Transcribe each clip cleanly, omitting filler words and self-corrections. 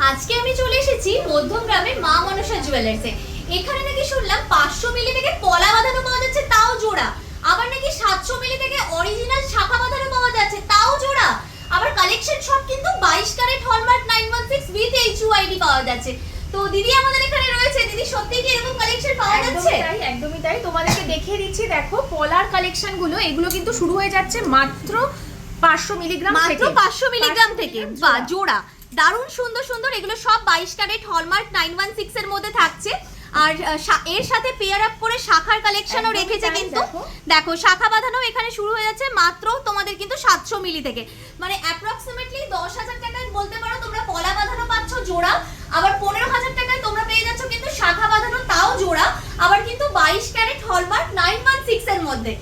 আজকে আমি চলে এসেছি মধ্যমগ্রামের মা মনসা জুয়েলার্সে। এখানে নাকি শুনলাম 500 মিলি থেকে পলা বাঁধানো পাওয়া যাচ্ছে, তাও জোড়া। আবার নাকি 700 মিলি থেকে অরিজিনাল শাখা বাঁধানো পাওয়া যাচ্ছে, তাও জোড়া। আবার কালেকশন সব কিন্তু 22 ক্যারেট হলমার্ক 916 উইথ HUID পাওয়া যাচ্ছে। তো দিদি আমাদের এখানে রয়েছে। দিদি সত্যি কি এরকম কালেকশন পাওয়া যাচ্ছে? একদমই তাই। তোমাদেরকে দেখিয়ে দিচ্ছি, দেখো পলার কালেকশন গুলো, এগুলো কিন্তু শুরু হয়ে যাচ্ছে মাত্র 500 মিলিগ্রাম থেকে। মাত্র 500 মিলিগ্রাম থেকে বা জোড়া। দারুণ সুন্দর সুন্দর, এগুলো সব 22 ক্যারেট হলমার্ক 916 এর মধ্যে থাকছে। আর এর সাথে পেয়ার আপ করে শাখার কালেকশনও রেখেছে। কিন্তু দেখো শাখা বাঁধানো এখানে শুরু হয়ে যাচ্ছে মাত্র তোমাদের কিন্তু 700 মিলি থেকে, মানে অ্যাপ্রক্সিমেটলি 10,000 টাকায় বলতে পারো তোমরা পলা বাঁধানো পাচ্ছ জোড়া। আবার 15,000 টাকায় তোমরা পেয়ে যাচ্ছ কিন্তু শাখা বাঁধানো, তাও জোড়া। আবার কিন্তু 22 ক্যারেট হলমার্ক 916 এর মধ্যে।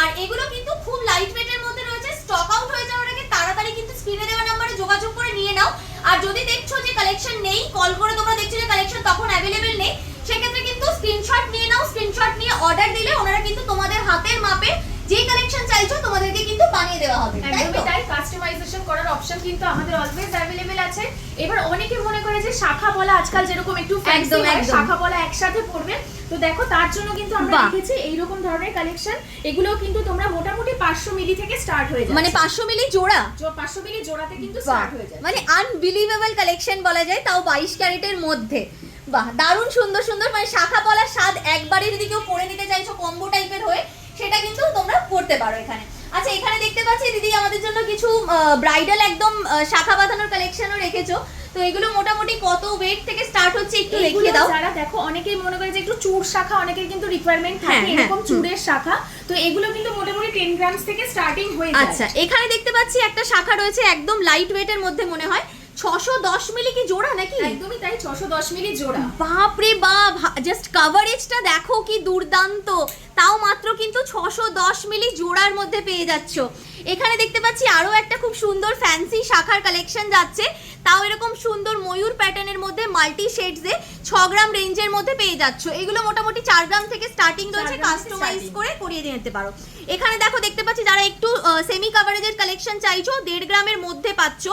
আর এগুলো কিন্তু খুব লাইট ওয়েটের মধ্যে রয়েছে। স্টক আউট হয়ে যাওয়ার আগে তাড়াতাড়ি কিন্তু স্ক্রিনে দেওয়া নম্বরে যোগাযোগ করে নিয়ে নাও। আর যদি দেখছো যে কালেকশন নেই, কল করে তোমরা দেখছো যে কালেকশন তখন অ্যাভেলেবেল নেই, সেক্ষেত্রে কিন্তু স্ক্রিনশট নিয়ে নাও। স্ক্রিনশট নিয়ে অর্ডার দিলে ওনারা কিন্তু তোমাদের হাতের মাপে যে কালেকশন চাইছো তোমাদেরকে কিন্তু বানিয়ে দেওয়া হবে। একদমই তাই। কাস্টমাইজেশন করার অপশন কিন্তু আমাদের অলওয়েজ अवेलेबल আছে। এবার অনেকে মনে করে যে শাখা পলা আজকাল যেরকম একটু ফ্যান্সি হয়, শাখা পলা একসাথে পড়বে, তো দেখো তার জন্য কিন্তু আমরা রেখেছি এই রকম ধরনের কালেকশন। এগুলো কিন্তু তোমরা মোটামুটি 500 মিলি থেকে স্টার্ট হয়ে যায়, মানে 500 মিলি জোড়া। 500 মিলি জোড়াতে কিন্তু স্টার্ট হয়ে যায়, মানে আনবিলিভেবল কালেকশন বলা যায়, তাও 22 ক্যারেটের মধ্যে। বাহ, দারুণ সুন্দর সুন্দর, মানে শাখা পলা স্বাদ একবারে যদি কেউ পরে নিতে চাইছো কম্বো টাইপের হয়ে, সেটা কিন্তু তোমরা করতে পারো এখানে। আচ্ছা, এখানে দেখতে পাচ্ছি দিদি আমাদের জন্য কিছু ব্রাইডাল একদম শাখা বাঁধানোর কালেকশনও রেখেছো। তো এগুলো মোটামুটি কত ওয়েট থেকে স্টার্ট হচ্ছে একটু দেখিয়ে দাও। যারা দেখো অনেকেই মনে করে যে একটু চূড় শাখা, অনেকের কিন্তু রিকোয়ারমেন্ট থাকে এরকম চূড়ের শাখা, তো এগুলো কিন্তু মোটামুটি 10 গ্রামস থেকে স্টার্টিং হয়ে যায়। আচ্ছা, এখানে দেখতে পাচ্ছি একটা শাখা রয়েছে একদম লাইট ওয়েটের মধ্যে, মনে হয় 610 মিলি কি জোড়া নাকি? একদমই তাই, 610 মিলি জোড়া। বাপ রে বাপ, জাস্ট কভারেজটা দেখো কি দুর্দান্ত। তাও মাত্র কিন্তু 610 মিলি জোড়ার মধ্যে পেয়ে যাচ্ছ। এখানে দেখতে পাচ্ছি আরো একটা খুব সুন্দর ফ্যান্সি শাখার কালেকশন যাচ্ছে, তাও এরকম সুন্দর ময়ূর প্যাটার্নের মধ্যে মাল্টি শেডসে 6 গ্রাম রেঞ্জের মধ্যে পেয়ে যাচ্ছ। এগুলো মোটামুটি 4 গ্রাম থেকে স্টার্টিং রয়েছে, কাস্টমাইজ করে করিয়ে নিতে পারো। এখানে দেখো দেখতে পাচ্ছি যারা একটু সেমি কভারেজের কালেকশন চাইছো 1.5 গ্রামের মধ্যে পাচ্ছ।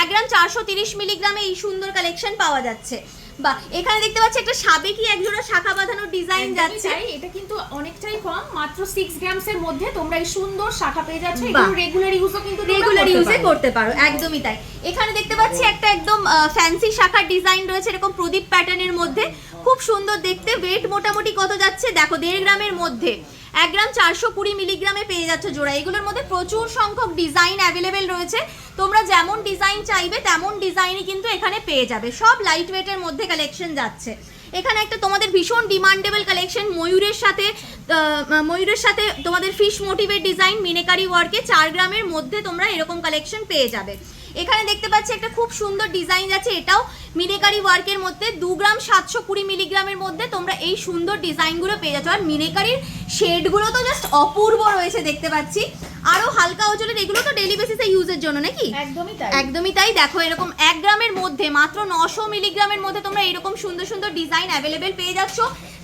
1 গ্রাম 430 মিলিগ্রামে এই সুন্দর কালেকশন পাওয়া যাচ্ছে। বা এখানে দেখতে পাচ্ছি একটা সাবেকি একজোড়া শাখা বাঁধানোর ডিজাইন যাচ্ছে। এটা কিন্তু অনেকটাই কম, মাত্র 6 গ্রামস এর মধ্যে তোমরা এই সুন্দর শাখা পেয়ে যাচ্ছ। এগুলো রেগুলার ইউজও কিন্তু রেগুলার ইউজে করতে পারো। একদমই তাই। এখানে দেখতে পাচ্ছি একটা একদম ফ্যান্সি শাখার ডিজাইন রয়েছে এরকম প্রদীপ প্যাটার্নের মধ্যে, খুব সুন্দর দেখতে। ওয়েট মোটামুটি কত যাচ্ছে দেখো, 1.5 গ্রামের মধ্যে। 1 গ্রাম 420 মিলিগ্রামে পেয়ে যাচ্ছে জোড়া। এগুলোর মধ্যে প্রচুর সংখ্যক ডিজাইন অ্যাভেলেবেল রয়েছে, তোমরা যেমন ডিজাইন চাইবে তেমন ডিজাইনই কিন্তু এখানে পেয়ে যাবে। সব লাইট ওয়েটের মধ্যে কালেকশন যাচ্ছে। এখানে একটা তোমাদের ভীষণ ডিমান্ডেবল কালেকশন, ময়ূরের সাথে তোমাদের ফিশ মোটিভের ডিজাইন মিনেকারি ওয়ার্কে 4 গ্রামের মধ্যে তোমরা এরকম কালেকশন পেয়ে যাবে। এখানে দেখতে পাচ্ছি একটা খুব সুন্দর ডিজাইন আছে, এটাও মিনেকারি ওয়ার্কের মধ্যে 2 গ্রাম 720 মিলিগ্রামের মধ্যে তোমরা এই সুন্দর ডিজাইনগুলো পেয়ে যাচ্ছ। আর মিনেকারির শেডগুলো তো জাস্ট অপূর্ব রয়েছে দেখতে পাচ্ছি। আরো হালকা ওজনের, এগুলো তো ডেইলি বেসিসে ইউজের জন্য নাকি? একদমই তাই। দেখো এরকম 1 গ্রামের মধ্যে মাত্র 900 মিলিগ্রামের মধ্যে তোমরা এরকম সুন্দর সুন্দর ডিজাইন অ্যাভেলেবেল পেয়ে যাচ্ছ।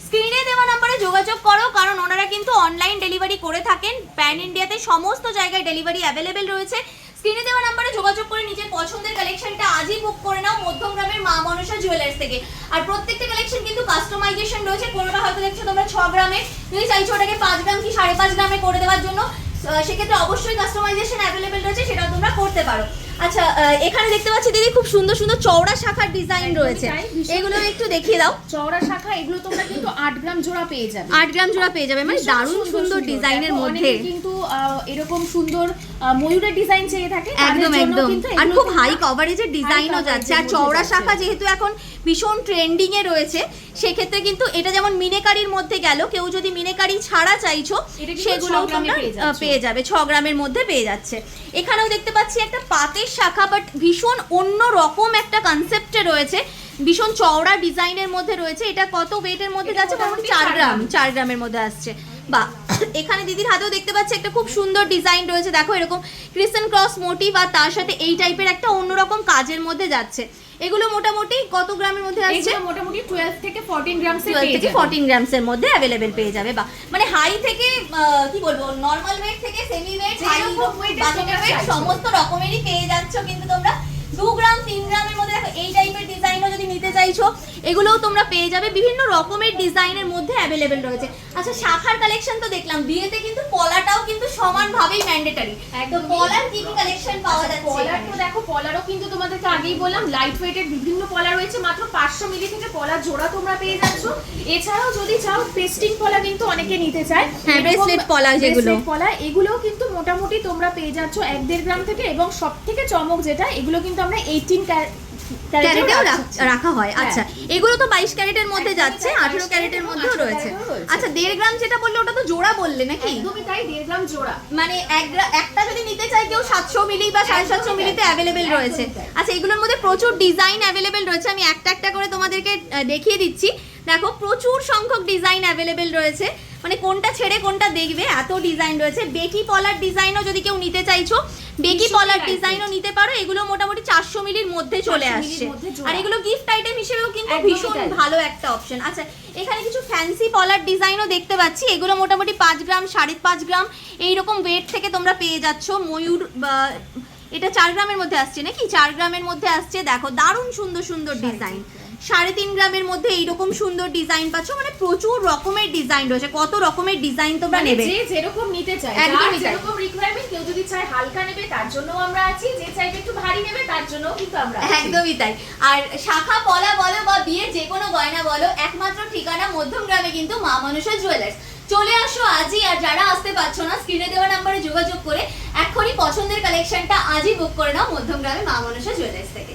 স্ক্রিনে দেওয়া নম্বরে যোগাযোগ করো, কারণ ওনারা কিন্তু অনলাইন ডেলিভারি করে থাকেন। প্যান ইন্ডিয়াতে সমস্ত জায়গায় ডেলিভারি অ্যাভেলেবেল রয়েছে। স্ক্রিনে দেওয়া নম্বরে যোগাযোগ করে নিজের পছন্দের কালেকশনটা আজই বুক করে নাও মধ্যমগ্রামের মা মনসা জুয়েলার্স থেকে। আর প্রত্যেকটা কালেকশন কিন্তু কাস্টমাইজেশন রয়েছে। কোনোটা হয়তো দেখছো তোমরা 6 গ্রামে, তুমি চাইছো ওটাকে 5 গ্রাম কি 5.5 গ্রামে করে দেওয়ার জন্য, সেক্ষেত্রে অবশ্যই কাস্টমাইজেশন অ্যাভেলেবেল রয়েছে, সেটাও তোমরা করতে পারো। আচ্ছা, এখানে দেখতে পাচ্ছি দিদি খুব সুন্দর সুন্দর চওড়া শাখার ডিজাইন রয়েছে, এগুলো একটু দেখিয়ে দাও। চওড়া শাখা এগুলো তোমরা কিন্তু 8 গ্রাম জোড়া পেয়ে যাবে। 8 গ্রাম জোড়া পেয়ে যাবে, মানে দারুণ সুন্দর ডিজাইনের মধ্যে। কিন্তু এরকম সুন্দর ময়ূরের ডিজাইন চেয়ে থাকে, একদম একদম। আর খুব হাই কভারেজের ডিজাইনও যাচ্ছে। আর চওড়া শাখা যেহেতু এখন ভীষণ ট্রেন্ডিং এ রয়েছে, সেক্ষেত্রে কিন্তু এটা যেমন মিনেকারির মধ্যে গেল, কেউ যদি মিনেকারি ছাড়া চাইছো সেগুলো তোমরা পেয়ে যাবে, 6 গ্রামের মধ্যে পেয়ে যাচ্ছে। এখানেও দেখতে পাচ্ছি একটা পাতের শাখা, বাট ভীষণ অন্য রকম একটা কনসেপ্টে রয়েছে, ভীষণ চওড়া ডিজাইনের মধ্যে রয়েছে। এটা কত ওয়েটের মধ্যে যাচ্ছে? মোটামুটি 4 গ্রামের মধ্যে আসছে। বা এখানে দিদির হাতেও দেখতে পাচ্ছি একটা খুব সুন্দর ডিজাইন রয়েছে, দেখো এরকম ক্রিস্টাল ক্রস মোটিভ আর তার সাথে এই টাইপের একটা অন্যরকম কাজের মধ্যে যাচ্ছে। এগুলো মোটামুটি কত গ্রামের মধ্যে আসছে? মোটামুটি 12 থেকে 14 গ্রামস এর 12 থেকে 14 গ্রামসের মধ্যে अवेलेबल পেয়ে যাবে। বা মানে হাই থেকে কি বলবো, নরমাল ওয়েট থেকে সেমি ওয়েট, হাই ওয়েট সমস্ত রকমেরই পেয়ে যাচ্ছ কিন্তু তোমরা। 2 গ্রাম 3 গ্রামের মধ্যে দেখো এই টাইপের ডিজাইন চাইছো এগুলোও তোমরা পেয়ে যাবে, বিভিন্ন রকমের ডিজাইনের মধ্যে অ্যাভেলেবেল রয়েছে। আচ্ছা শাখার কালেকশন তো দেখলাম, বিয়েতে কিন্তু পলাটাও কিন্তু সমানভাবেই ম্যান্ডেটরি। তো পলার কি কি কালেকশন পাওয়া যাচ্ছে? পলার তো দেখো, পলারও কিন্তু তোমাদেরকে আগেই বললাম লাইট ওয়েটের বিভিন্ন পলা রয়েছে, মাত্র 500 মিলি থেকে পলার জোড়া তোমরা পেয়ে যাচ্ছ। এছাড়াও যদি চাও পেস্টিং পলা কিন্তু অনেকে নিতে চায়, হ্যাঁ ব্রেসলেট পলা যেগুলো, পলা এগুলোও কিন্তু মোটামুটি তোমরা পেয়ে যাচ্ছ 1-1.5 গ্রাম থেকে, এবং সবথেকে চমক যেটা, এগুলো কিন্তু আমরা 18 ক্যারেটেও রাখা হয়। আচ্ছা এগুলো তো 22 ক্যারেটের মধ্যে যাচ্ছে, 18 ক্যারেটের মধ্যেও রয়েছে। আচ্ছা 1.5 গ্রাম যেটা বললে ওটা তো জোড়া বললে নাকি? একদমই তাই, 1.5 গ্রাম জোড়া, মানে একটা যদি নিতে চাই কেউ 700 মিলি বা 750 মিলিতে অ্যাভেলেবেল রয়েছে। আচ্ছা এগুলোর মধ্যে প্রচুর ডিজাইন অ্যাভেলেবেল রয়েছে, আমি একটা একটা করে তোমাদেরকে দেখিয়ে দিচ্ছি। দেখো প্রচুর সংখ্যক ডিজাইন অ্যাভেলেবেল রয়েছে, মানে কোনটা ছেড়ে কোনটা দেখবে এত ডিজাইন রয়েছে। বেকি পলার ডিজাইনও যদি কেউ নিতে চাইছো বেকি পলার ডিজাইনও নিতে পারো, এগুলো মোটামুটি 400 মিলির মধ্যে চলে আসছে, আর এগুলো গিফট আইটেম হিসেবেও কিন্তু ভীষণ ভালো একটা অপশন। আচ্ছা এখানে কিছু ফ্যান্সি পলার ডিজাইনও দেখতে পাচ্ছি, এগুলো মোটামুটি 5 গ্রাম 5.5 গ্রাম এইরকম ওয়েট থেকে তোমরা পেয়ে যাচ্ছ। ময়ূর এটা 4 গ্রামের মধ্যে আসছে নাকি? 4 গ্রামের মধ্যে আসছে। দেখো দারুণ সুন্দর সুন্দর ডিজাইন, 3.5 গ্রামের মধ্যে এইরকম সুন্দর ডিজাইন পাচ্ছ, মানে প্রচুর রকমের ডিজাইন রয়েছে। কত রকমের ডিজাইন তোমরা নেবে, যে যেরকম নিতে চায়, একদমই যেরকম রিকোয়ারমেন্ট, কেউ যদি চায় হালকা নেবে তার জন্যও আমরা আছি, যে চাইবে একটু ভারী নেবে তার জন্যও কিন্তু আমরা আছি। একদমই তাই। আর শাখা পলা বলো বা বিয়ে যে কোনো গয়না বলো, একমাত্র ঠিকানা মধ্যমগ্রামে কিন্তু মা মনসা জুয়েলার্স। চলে আসো আজই, আর যারা আসতে পারছো না স্ক্রিনে দেওয়া নম্বরে যোগাযোগ করে এক্ষুনি পছন্দের কালেকশনটা আজই বুক করে নাও মধ্যমগ্রামে মা মনসা জুয়েলার্স থেকে।